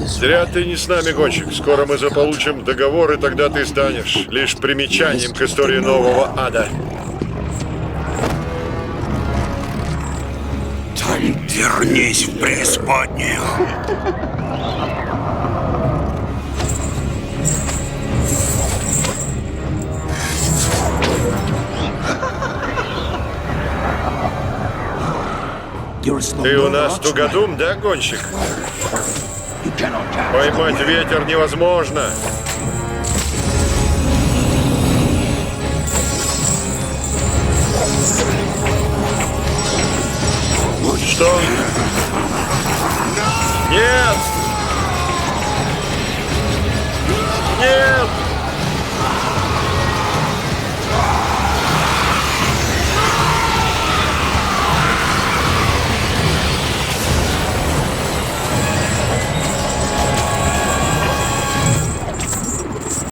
Зря ты не с нами, гонщик. Скоро мы заполучим договор, и тогда ты станешь лишь примечанием к истории нового ада. Вернись в преисподнюю. Ты у нас тугодум, да, гонщик? Поймать ветер невозможно. Что? Нет!